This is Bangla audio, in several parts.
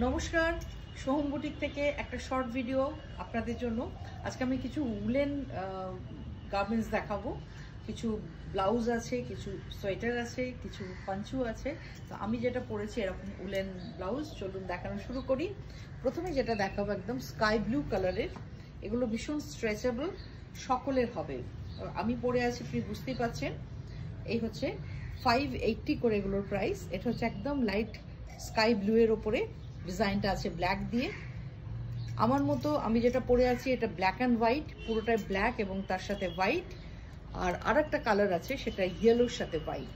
নমস্কার, সোহম বুটিক থেকে একটা শর্ট ভিডিও আপনাদের জন্য। আজকে আমি কিছু উলেন গার্মেন্টস দেখাবো। কিছু ব্লাউজ আছে, কিছু সোয়েটার আছে, কিছু পাঞ্চু আছে। তো আমি যেটা পরেছি এরকম উলেন ব্লাউজ, চলুন দেখানো শুরু করি। প্রথমে যেটা দেখাবো একদম স্কাই ব্লু কালারের, এগুলো ভীষণ স্ট্রেচেবল, সকলের হবে। আমি পরে আছি, আপনি বুঝতেই পারছেন। এই হচ্ছে 580 করে এগুলোর প্রাইস। এটা হচ্ছে একদম লাইট স্কাই ব্লু এর ওপরে ডিজাইনটা আছে ব্ল্যাক দিয়ে। আমার মতো আমি যেটা পরে আছি এটা ব্ল্যাক অ্যান্ড হোয়াইট, পুরোটাই ব্ল্যাক এবং তার সাথে হোয়াইট। আর আরেকটা কালার আছে সেটা ইয়েলোর সাথে হোয়াইট।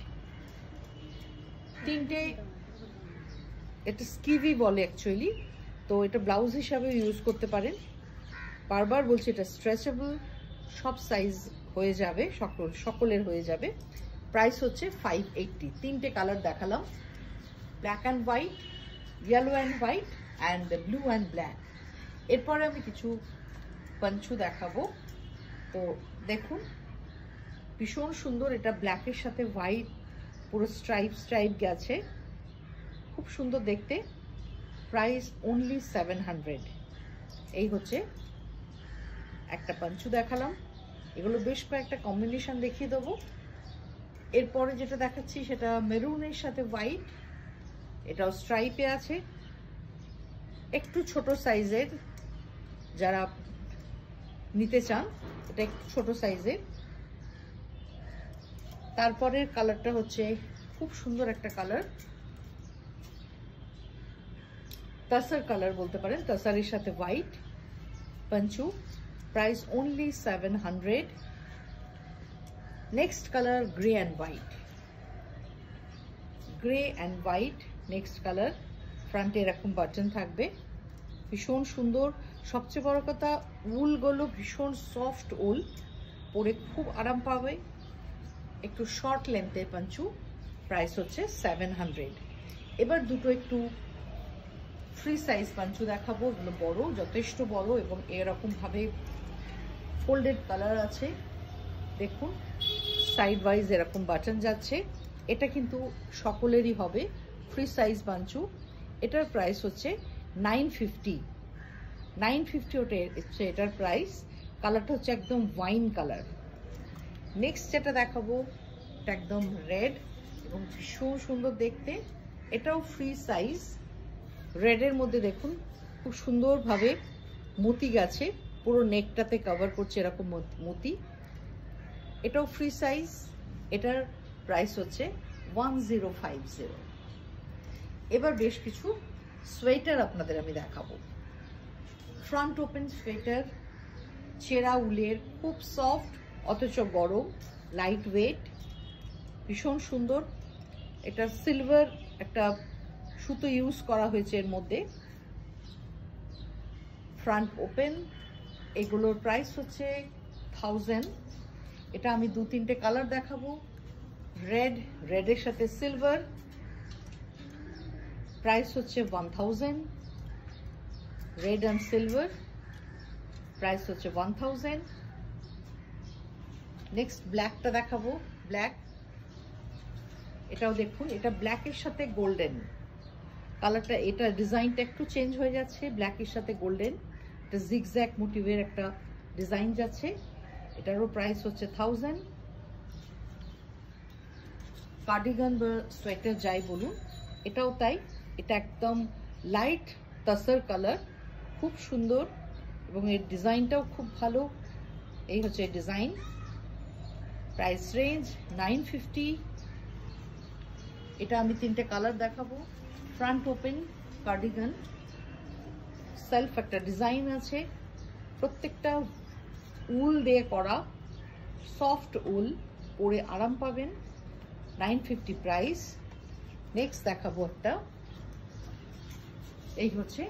তিনটে, এটা স্কিভি বলে অ্যাকচুয়ালি। তো এটা ব্লাউজ হিসাবে ইউজ করতে পারেন। বারবার বলছি এটা স্ট্রেচেবল, সব সাইজ হয়ে যাবে, সকলের হয়ে যাবে। প্রাইস হচ্ছে 580। তিনটে কালার দেখালাম, black and white, yellow and white and blue and black. এরপরে আমি কিছু পাঞ্চু দেখাবো। তো দেখুন, ভীষণ সুন্দর। এটা ব্ল্যাকের সাথে হোয়াইট, পুরো স্ট্রাইপ গেছে, খুব সুন্দর দেখতে। Price only 700। এই হচ্ছে একটা পাঞ্চু দেখালাম। এগুলো বেশ কয়েকটা কম্বিনেশন দেখিয়ে দেবো। এরপরে যেটা দেখাচ্ছি সেটা মেরুনের সাথে হোয়াইট, এটাও স্ট্রাইপে আছে, একটু ছোট সাইজের যারা নিতে চান, এটা একটু ছোট সাইজের। তারপরের কালারটা হচ্ছে খুব সুন্দর একটা কালার, তাসার কালার বলতে পারেন, তাসারের সাথে হোয়াইট পাঞ্চু। Price only 700। Next colour grey and white, grey and white next colour. ফ্রন্টে এরকম বাটন থাকবে, ভীষণ সুন্দর। সবচেয়ে বড় কথা, উলগুলো ভীষণ সফট উল, পরে খুব আরাম পাবে। একটু শর্ট লেন্থের পাঞ্চু, প্রাইস হচ্ছে 700। এবার দুটো একটু ফ্রি সাইজ পাঞ্চু দেখাবো। এগুলো বড়, যথেষ্ট বড়, এবং এরকম ভাবে ফোল্ডেড কালার আছে। দেখুন সাইড ওয়াইজ এরকম বাটন যাচ্ছে। এটা কিন্তু সকলেরই হবে, ফ্রি সাইজ পাঞ্চু। এটার প্রাইস হচ্ছে 950। 950 ওটা হচ্ছে এটার প্রাইস। কালারটা হচ্ছে একদম ওয়াইন কালার। নেক্সট যেটা দেখাবো এটা একদম রেড এবং ভীষণ সুন্দর দেখতে। এটাও ফ্রি সাইজ, রেডের মধ্যে দেখুন খুব সুন্দরভাবে মতি গেছে, পুরো নেকটাতে কভার করছে এরকম মতি। এটাও ফ্রি সাইজ। এটার প্রাইস হচ্ছে 1050। এবার বেশ কিছু সোয়েটার আপনাদের আমি দেখাবো। ফ্রন্ট ওপেন সোয়েটার, ছেঁড়া উলের, খুব সফট অথচ গরম, লাইট ওয়েট, ভীষণ সুন্দর। এটা সিলভার একটা সুতো ইউজ করা হয়েছে এর মধ্যে। ফ্রন্ট ওপেন, এগুলোর প্রাইস হচ্ছে 1000। এটা আমি দু তিনটে কালার দেখাবো। রেডের সাথে সিলভার, প্রাইস হচ্ছে 1000। রেড অ্যান্ড সিলভার, প্রাইস হচ্ছে 1000। নেক্সট ব্ল্যাকটা দেখাবো। ব্ল্যাক, এটাও দেখুন, এটা ব্ল্যাকের সাথে গোল্ডেন কালারটা। এটা ডিজাইনটা একটু চেঞ্জ হয়ে যাচ্ছে, ব্ল্যাকের সাথে গোল্ডেন, এটা জিগজ্যাগ মোটিভের একটা ডিজাইন যাচ্ছে। এটারও প্রাইস হচ্ছে 1000। কার্ডিগান বা সোয়েটার যাই বলুন, এটাও তাই। এটা একদম লাইট তাসার কালার, খুব সুন্দর, এবং এর ডিজাইনটাও খুব ভালো। এই হচ্ছে ডিজাইন। Price range 950। এটা আমি তিনটে কালার দেখাবো। ফ্রন্ট ওপেন কার্ডিগান, সেলফ একটা ডিজাইন আছে, প্রত্যেকটা উল দিয়ে করা, সফট উল, পরে আরাম পাবেন। 950 প্রাইস। নেক্সট দেখাবো একটা, এই হচ্ছে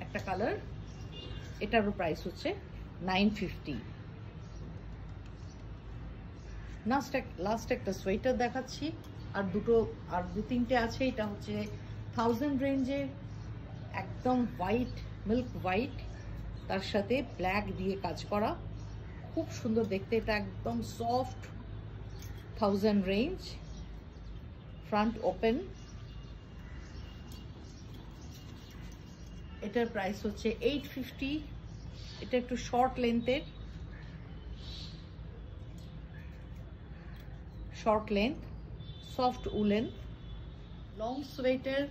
একটা কালার, এটারও প্রাইস হচ্ছে 950। লাস্ট একটা সোয়েটার দেখাচ্ছি। আর দু তিনটে আছে। এটা হচ্ছে 1000 রেঞ্জের, একদম হোয়াইট, মিল্ক হোয়াইট, তার সাথে ব্ল্যাক দিয়ে কাজ করা, খুব সুন্দর দেখতে। এটা একদম সফট, 1000 রেঞ্জ। ফ্রন্ট ওপেন, এটার প্রাইস হচ্ছে 850। এটা একটু শর্ট লেন্থের, short length, soft woollen, long sweater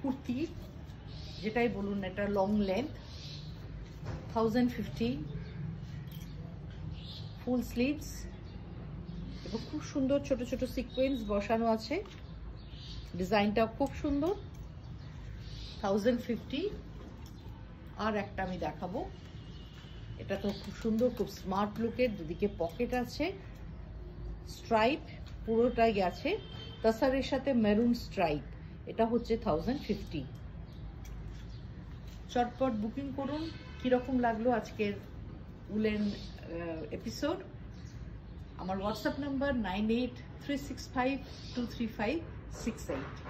kurti, যেটাই বলুন এটা লং লেন্থ, 1050। ফুল স্লিভস এবং খুব সুন্দর ছোট ছোট সিকোয়েন্স বসানো আছে, ডিজাইনটাও খুব সুন্দর, 1050। আর একটা আমি দেখাবো, এটা তো খুব সুন্দর, খুব স্মার্ট লুকের, দুদিকে পকেট আছে, স্ট্রাইপ পুরোটাই গেছে, তাসারের সাথে মেরুন স্ট্রাইপ, এটা হচ্ছে 1050। চটপট বুকিং করুন। কিরকম লাগলো আজকের উলেন এপিসোড? আমার হোয়াটসঅ্যাপ নাম্বার 9836523568।